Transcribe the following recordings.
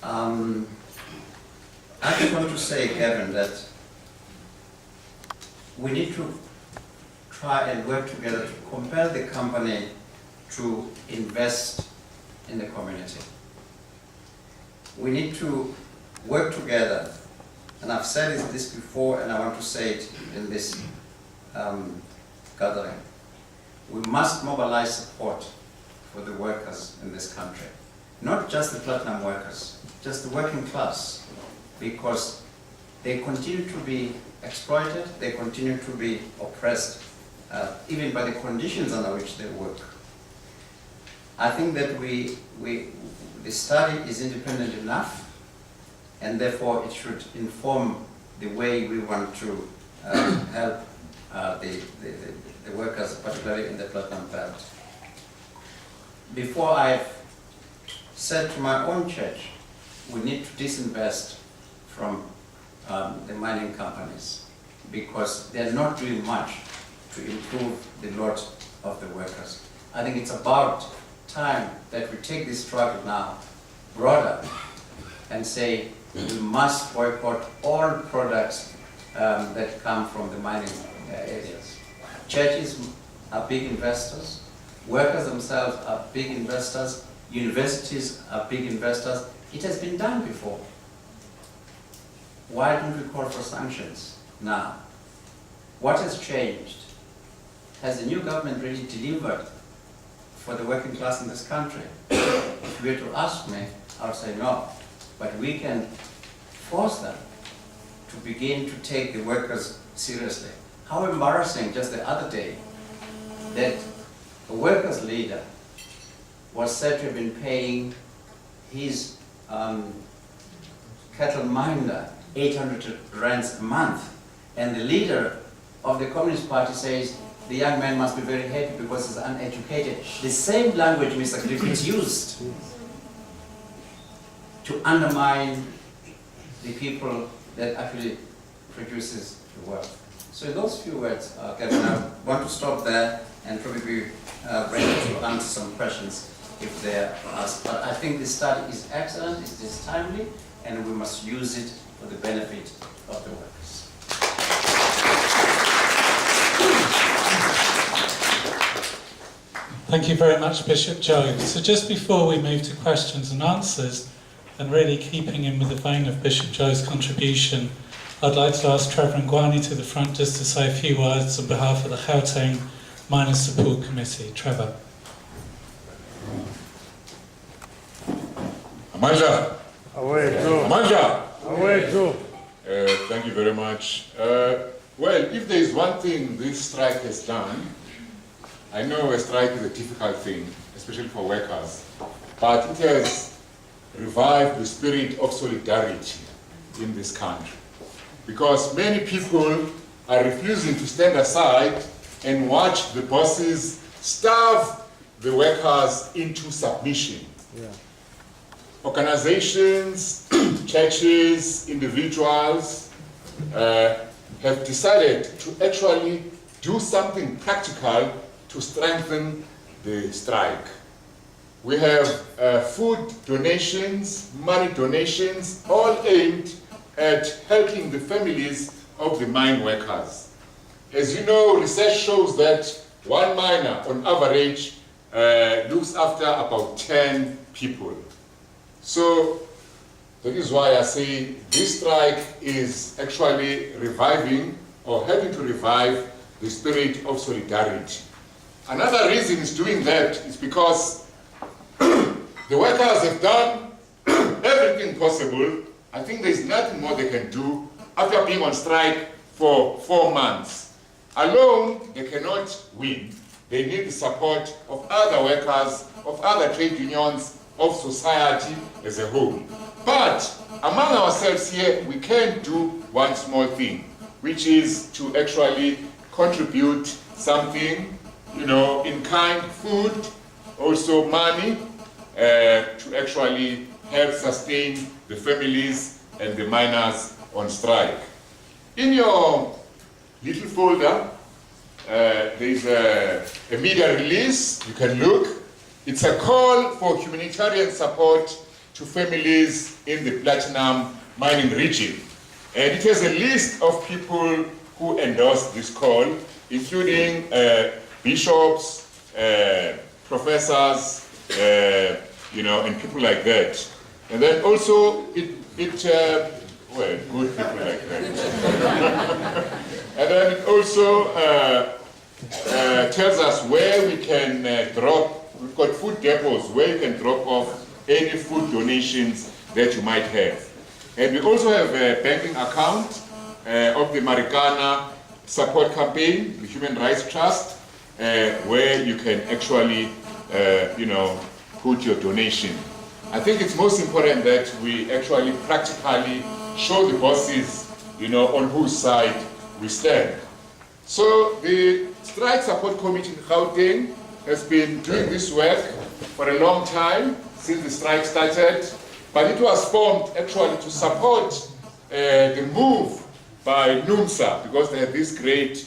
I just want to say, Gavin, that we need to try and work together to compel the company to invest in the community. We need to work together, and I've said this before and I want to say it in this gathering. We must mobilize support for the workers in this country. Not just the platinum workers, just the working class, because they continue to be exploited, they continue to be oppressed, even by the conditions under which they work. I think that the study is independent enough, and therefore it should inform the way we want to help the workers, particularly in the platinum belt. Before I've said to my own church, we need to disinvest from the mining companies because they're not doing much to improve the lot of the workers. I think it's about time that we take this struggle now broader and say we must boycott all products that come from the mining areas. Churches are big investors, workers themselves are big investors, universities are big investors. It has been done before. Why don't we call for sanctions now? What has changed? Has the new government really delivered for the working class in this country? If you were to ask me, I would say no. But we can force them to begin to take the workers seriously. How embarrassing just the other day that a workers' leader was said to have been paying his cattle minder 800 rands a month, and the leader of the Communist Party says the young man must be very happy because he's uneducated. The same language Mr. Griffiths used to undermine the people that actually produces the wealth. So in those few words, Gavin, I want to stop there and probably be ready to answer some questions if they're asked. But I think this study is excellent, it is timely, and we must use it for the benefit of the workers. Thank you very much, Bishop Joe. So just before we move to questions and answers, and really keeping in with the vein of Bishop Joe's contribution, I'd like to ask Trevor Ngwani to the front just to say a few words on behalf of the Gauteng Miners Support Committee. Trevor. Amandla. Away, Joe. Amandla. Away, Joe. Thank you very much. Well, if there is one thing this strike has done, I know a strike is a difficult thing, especially for workers, but it has revived the spirit of solidarity in this country. Because many people are refusing to stand aside and watch the bosses starve the workers into submission. Yeah. Organizations, churches, individuals have decided to actually do something practical to strengthen the strike. We have food donations, money donations, all aimed at helping the families of the mine workers. As you know, research shows that one miner on average looks after about 10 people. So that is why I say this strike is actually reviving or helping to revive the spirit of solidarity. Another reason it's doing that is because the workers have done everything possible. I think there's nothing more they can do after being on strike for 4 months. Alone, they cannot win. They need the support of other workers, of other trade unions, of society as a whole. But among ourselves here, we can do one small thing, which is to actually contribute something, in kind, food, also money, to actually help sustain the families and the miners on strike. In your little folder, there is a media release. You can look. It's a call for humanitarian support to families in the platinum mining region. And it has a list of people who endorsed this call, including bishops, professors, and people like that. And then also well, good people like that. And then it also tells us where we can drop. We've got food depots where you can drop off any food donations that you might have. And we also have a banking account of the Marikana Support Campaign, the Human Rights Trust, where you can actually, put your donation. I think it's most important that we actually practically show the bosses, on whose side we stand. So the Strike Support Committee in Gauteng has been doing this work for a long time, since the strike started, but it was formed actually to support the move by NUMSA, because they had this great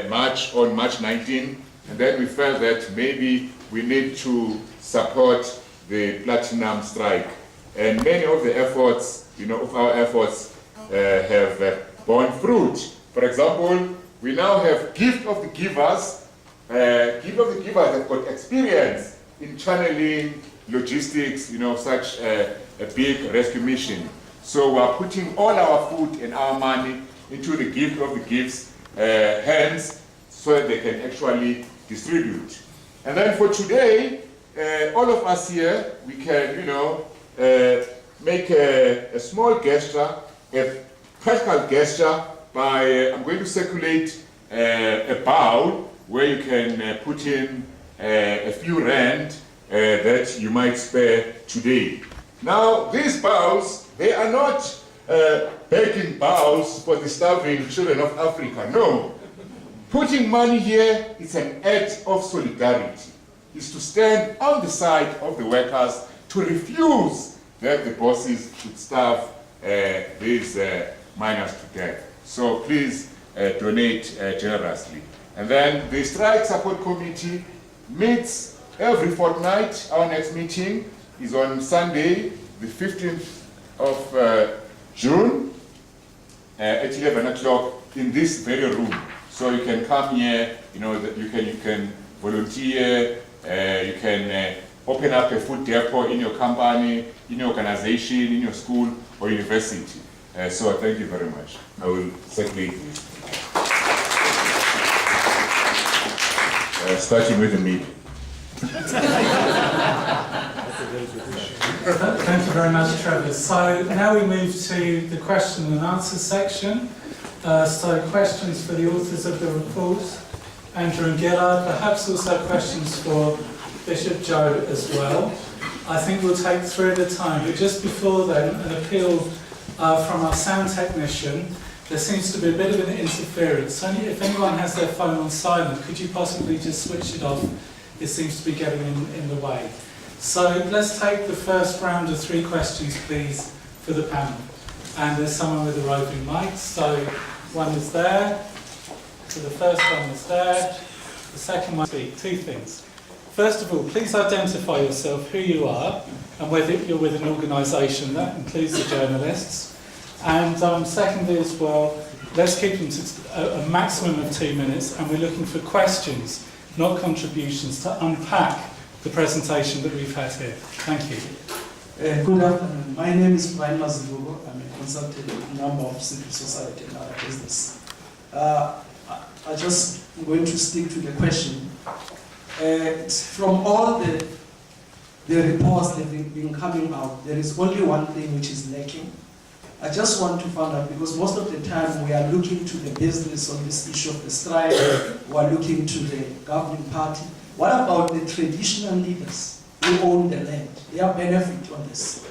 march on March 19, and then we felt that maybe we need to support the platinum strike. And many of the efforts, of our efforts have borne fruit. For example, we now have Gift of the Givers. Gift of the Givers have got experience in channeling logistics, such a big rescue mission. So we are putting all our food and our money into the Gift of the Gifts hands so that they can actually distribute. And then for today, all of us here, we can, make a small gesture, a practical gesture by, I'm going to circulate a bowl where you can put in a few rand that you might spare today. Now, these bowls, they are not begging bowls for the starving children of Africa, no. Putting money here is an act of solidarity. It's to stand on the side of the workers, to refuse that the bosses should starve these miners to death. So please donate generously. And then the Strike Support Committee meets every fortnight. Our next meeting is on Sunday, the 15th of June at 11 o'clock in this very room. So you can come here, you can volunteer, you can open up a food depot in your company, in your organization, in your school or university. So thank you very much. I will certainly starting with the meeting. Thank you very much, Trevor. So now we move to the question and answer section. So questions for the authors of the report, Andrew and Gilad, perhaps also questions for Bishop Joe as well. I think we'll take three at a time, but just before then, an appeal from our sound technician. There seems to be a bit of an interference. So if anyone has their phone on silent, could you possibly just switch it off? It seems to be getting in the way. So let's take the first round of three questions, please, for the panel. And there's someone with a roving mic. So one is there. So the first one is there. The second one speak. Two things. First of all, please identify yourself, who you are, and whether you're with an organisation. That includes the journalists. And secondly as well, let's keep them to a maximum of 2 minutes, and we're looking for questions, not contributions, to unpack the presentation that we've had here. Thank you. Good afternoon. My name is Brian Mazibugo. I'm a consultant with a number of civil society and other business. I just am going to stick to the question. From all the reports that have been coming out, there is only one thing which is lacking. I just want to find out, because most of the time we are looking to the business on this issue of the strike, we are looking to the governing party. What about the traditional leaders who own the land? Their benefit on this?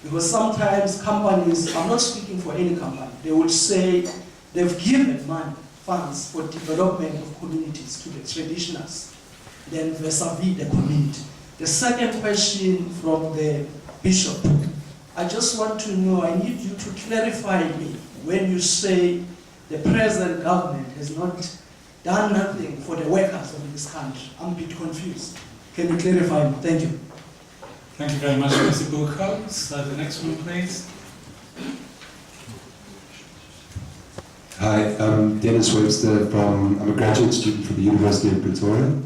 Because sometimes companies, I'm not speaking for any company, they would say they've given money, funds for development of communities to the traditionals, then vis-a-vis the community. The second question from the bishop, I just want to know, I need you to clarify me, when you say the present government has not done nothing for the workers of this country. I'm a bit confused. Can you clarify me? Thank you. Thank you very much, Mr. Burkhardt. So the next one, please. Hi, I'm Dennis Webster I'm a graduate student from the University of Pretoria.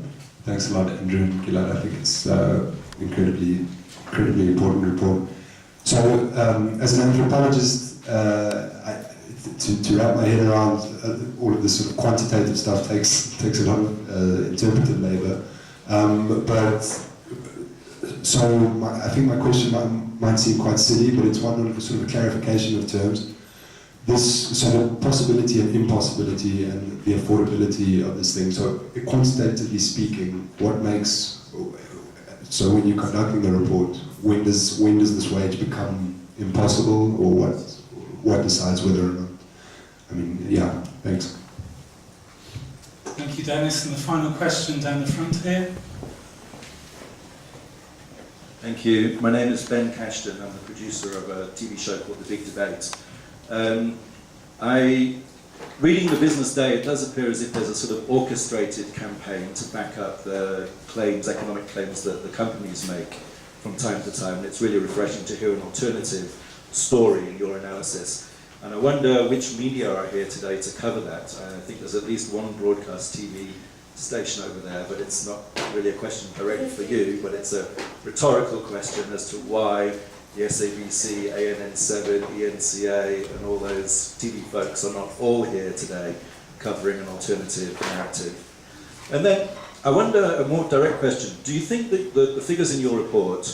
Thanks a lot, Andrew and Gilad. I think it's incredibly important report. So, as an anthropologist, to wrap my head around all of this sort of quantitative stuff takes a lot of interpretive labor. I think my question might seem quite silly, but it's one of sort of a clarification of terms. This sort of possibility and impossibility and the affordability of this thing. So, quantitatively speaking, what makes, so when you're conducting the report, when does this wage become impossible, or what decides whether or not? I mean, yeah, thanks. Thank you, Dennis. And the final question down the front here. Thank you. My name is Ben Cashton. I'm the producer of a TV show called The Big Debate. Reading the Business Day, it does appear as if there's a sort of orchestrated campaign to back up the claims, economic claims that the companies make from time to time. And it's really refreshing to hear an alternative story in your analysis. And I wonder which media are here today to cover that. I think there's at least one broadcast TV station over there, but it's not really a question directly for you, but it's a rhetorical question as to why the SABC, ANN7, ENCA, and all those TV folks are not all here today covering an alternative narrative. And then I wonder a more direct question. Do you think that the figures in your report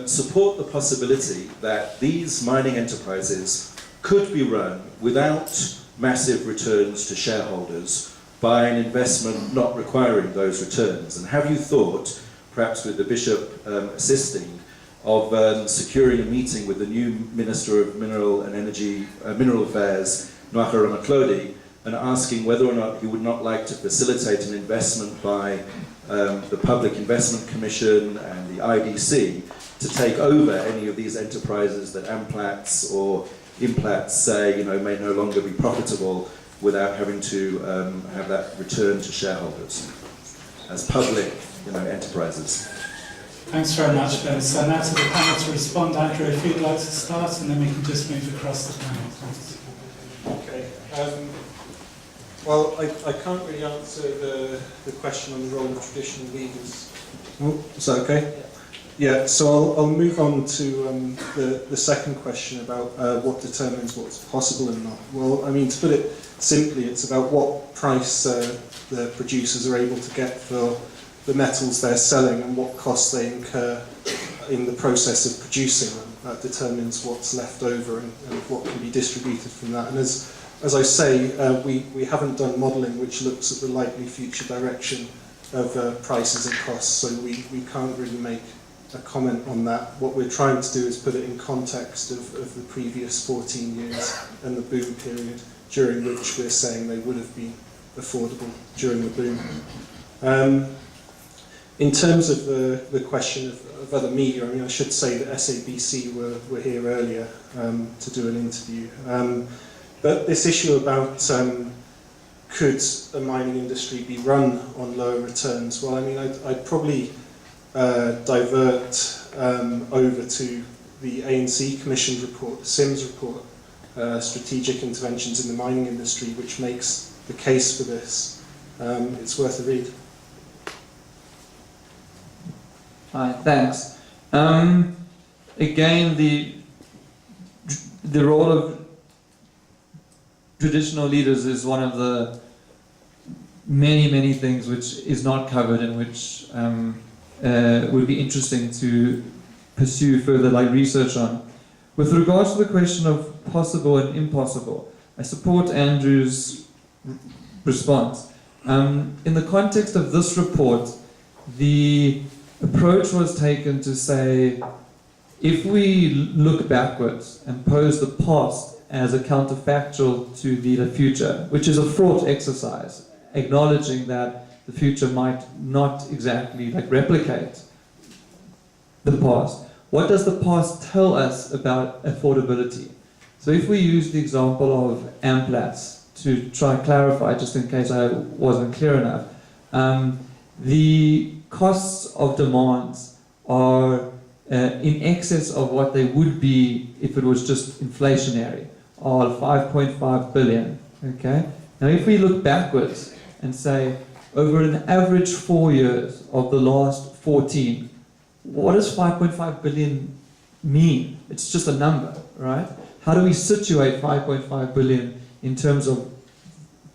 support the possibility that these mining enterprises could be run without massive returns to shareholders by an investment not requiring those returns? And have you thought, perhaps with the Bishop assisting, of securing a meeting with the new Minister of Mineral and Energy, Mineral Affairs, Nwaka Ramatlodi, and asking whether or not he would not like to facilitate an investment by the Public Investment Commission and the IDC to take over any of these enterprises that Amplats or Implats say may no longer be profitable without having to have that return to shareholders as public enterprises. Thanks very much, Ben. So now to the panel to respond. Andrew, if you'd like to start, and then we can just move across the panel. Thanks. Okay. Well, I can't really answer the question on the role of traditional leaders. Oh, is that okay? Yeah, so I'll move on to the second question about what determines what's possible and not. Well, I mean, to put it simply, it's about what price the producers are able to get for the metals they're selling and what costs they incur in the process of producing them. That determines what's left over and what can be distributed from that. And as I say, we haven't done modelling which looks at the likely future direction of prices and costs, so we can't really make a comment on that. What we're trying to do is put it in context of the previous 14 years and the boom period during which we're saying they would have been affordable during the boom. In terms of the question of other media, I mean, I should say that SABC were here earlier to do an interview. But this issue about could a mining industry be run on lower returns? Well, I mean, I'd probably divert over to the ANC Commission report, the SIMS report, Strategic Interventions in the Mining Industry, which makes the case for this. It's worth a read. Hi, thanks. Again, the role of traditional leaders is one of the many things which is not covered and which would be interesting to pursue further research on. With regards to the question of possible and impossible, I support Andrew's response. In the context of this report, the approach was taken to say, if we look backwards and pose the past as a counterfactual to the future, which is a fraught exercise, acknowledging that the future might not exactly replicate the past. What does the past tell us about affordability? So if we use the example of Amplats to try and clarify, just in case I wasn't clear enough, the costs of demands are in excess of what they would be if it was just inflationary, are 5.5 billion. Okay. Now, if we look backwards and say, over an average 4 years of the last 14, what does 5.5 billion mean? It's just a number, right? How do we situate 5.5 billion in terms of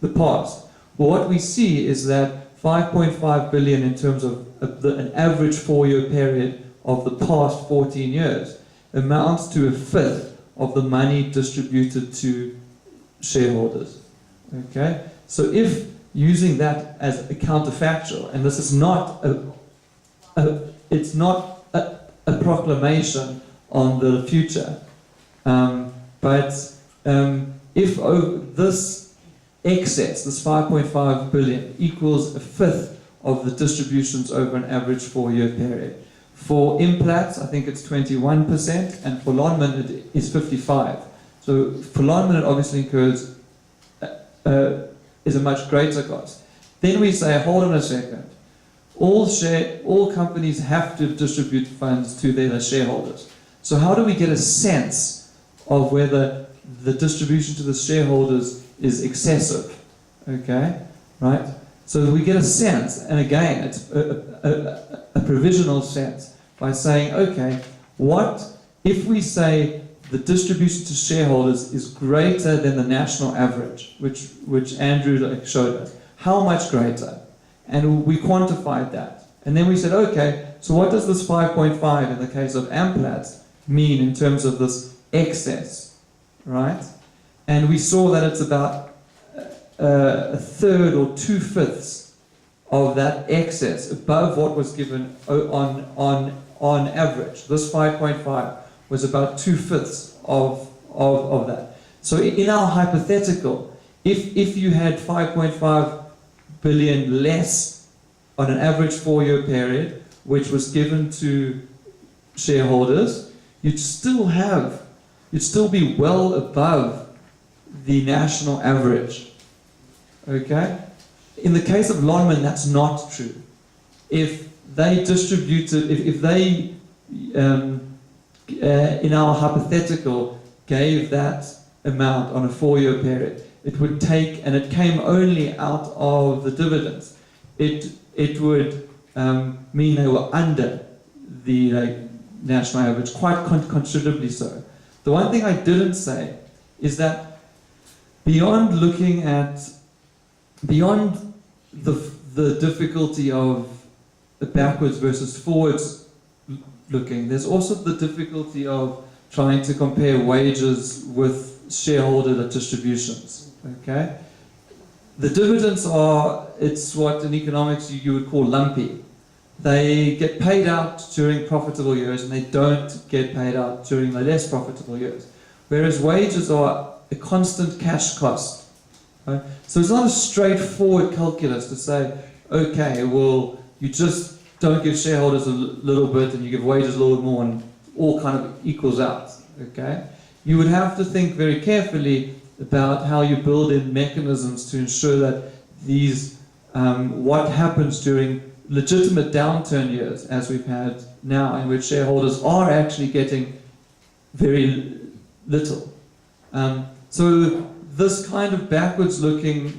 the past? Well, what we see is that 5.5 billion in terms of an average 4-year period of the past 14 years amounts to a fifth of the money distributed to shareholders. Okay? So if using that as a counterfactual, and this is not it's not a proclamation on the future, but if this excess, this 5.5 billion, equals a fifth of the distributions over an average 4-year period. For Implats, I think it's 21%, and for Lonmin it is 55%. So for Lonmin it obviously incurs is a much greater cost. Then we say, hold on a second, all companies have to distribute funds to their shareholders. So how do we get a sense of whether the distribution to the shareholders is excessive? Okay, right? So we get a sense, and again, it's a provisional sense, by saying, okay, what if we say the distribution to shareholders is greater than the national average, which Andrew showed us? How much greater? And we quantified that. And then we said, okay, so what does this 5.5 in the case of Amplats mean in terms of this excess, right? And we saw that it's about a third or 2/5 of that excess above what was given on average. This 5.5 was about 2/5 of that. So in our hypothetical, if you had 5.5 billion less on an average 4-year period, which was given to shareholders, you'd still be well above the national average. Okay? In the case of Lonmin, that's not true. If they distributed, if they, in our hypothetical, gave that amount on a 4-year period, it would take, and it came only out of the dividends, it would mean they were under the national average, quite considerably so. The one thing I didn't say is that beyond the difficulty of the backwards versus forwards looking, there's also the difficulty of trying to compare wages with shareholder distributions. Okay? The dividends are, it's what in economics you would call lumpy. They get paid out during profitable years and they don't get paid out during the less profitable years. Whereas wages are a constant cash cost. Right? So it's not a straightforward calculus to say, okay, well, you just don't give shareholders a little bit and you give wages a little bit more and all kind of equals out. Okay? You would have to think very carefully about how you build in mechanisms to ensure that these, what happens during legitimate downturn years, as we've had now, in which shareholders are actually getting very little. So this kind of backwards-looking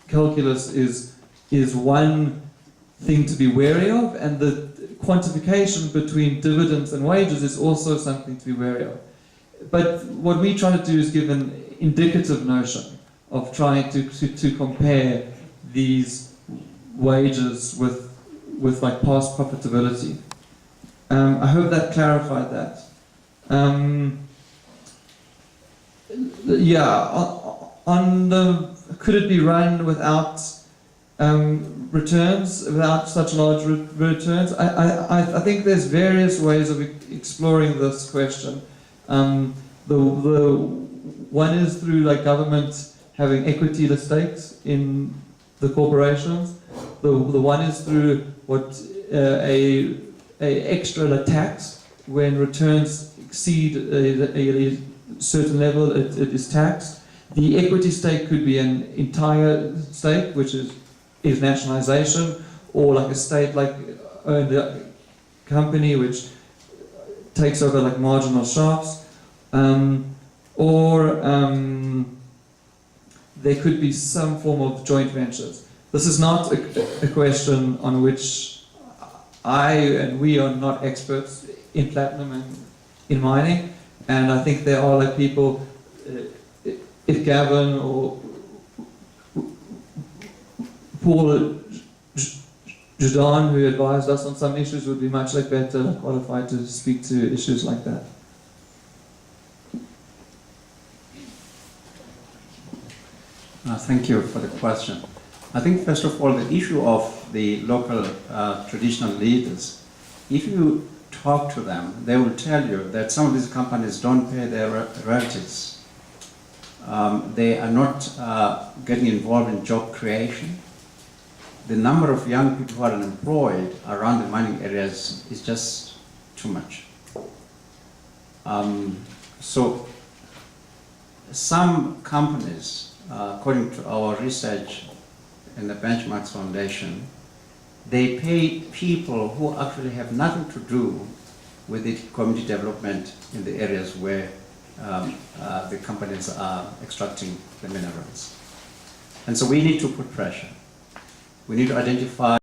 calculus is one thing to be wary of, and the quantification between dividends and wages is also something to be wary of. But what we try to do is give an indicative notion of trying to compare these wages with like past profitability. I hope that clarified that. On the could it be run without returns, without such large returns? I think there's various ways of exploring this question. The one is through like government having equity stakes in the corporations. The one is through what a extra tax when returns exceed a certain level, it is taxed. The equity stake could be an entire stake, which is nationalization, or like a state like owned company which takes over like marginal shops, or there could be some form of joint ventures. This is not a question on which I and we are not experts in platinum and in mining, and I think there are like people, if Gavin or Paul Jordan, who advised us on some issues, would be much like better qualified to speak to issues like that. Thank you for the question. I think first of all the issue of the local traditional leaders, if you talk to them, they will tell you that some of these companies don't pay their royalties. They are not getting involved in job creation. The number of young people who are unemployed around the mining areas is just too much. So some companies, according to our research in the Benchmarks Foundation, they pay people who actually have nothing to do with the community development in the areas where the companies are extracting the minerals. And so we need to put pressure. We need to identify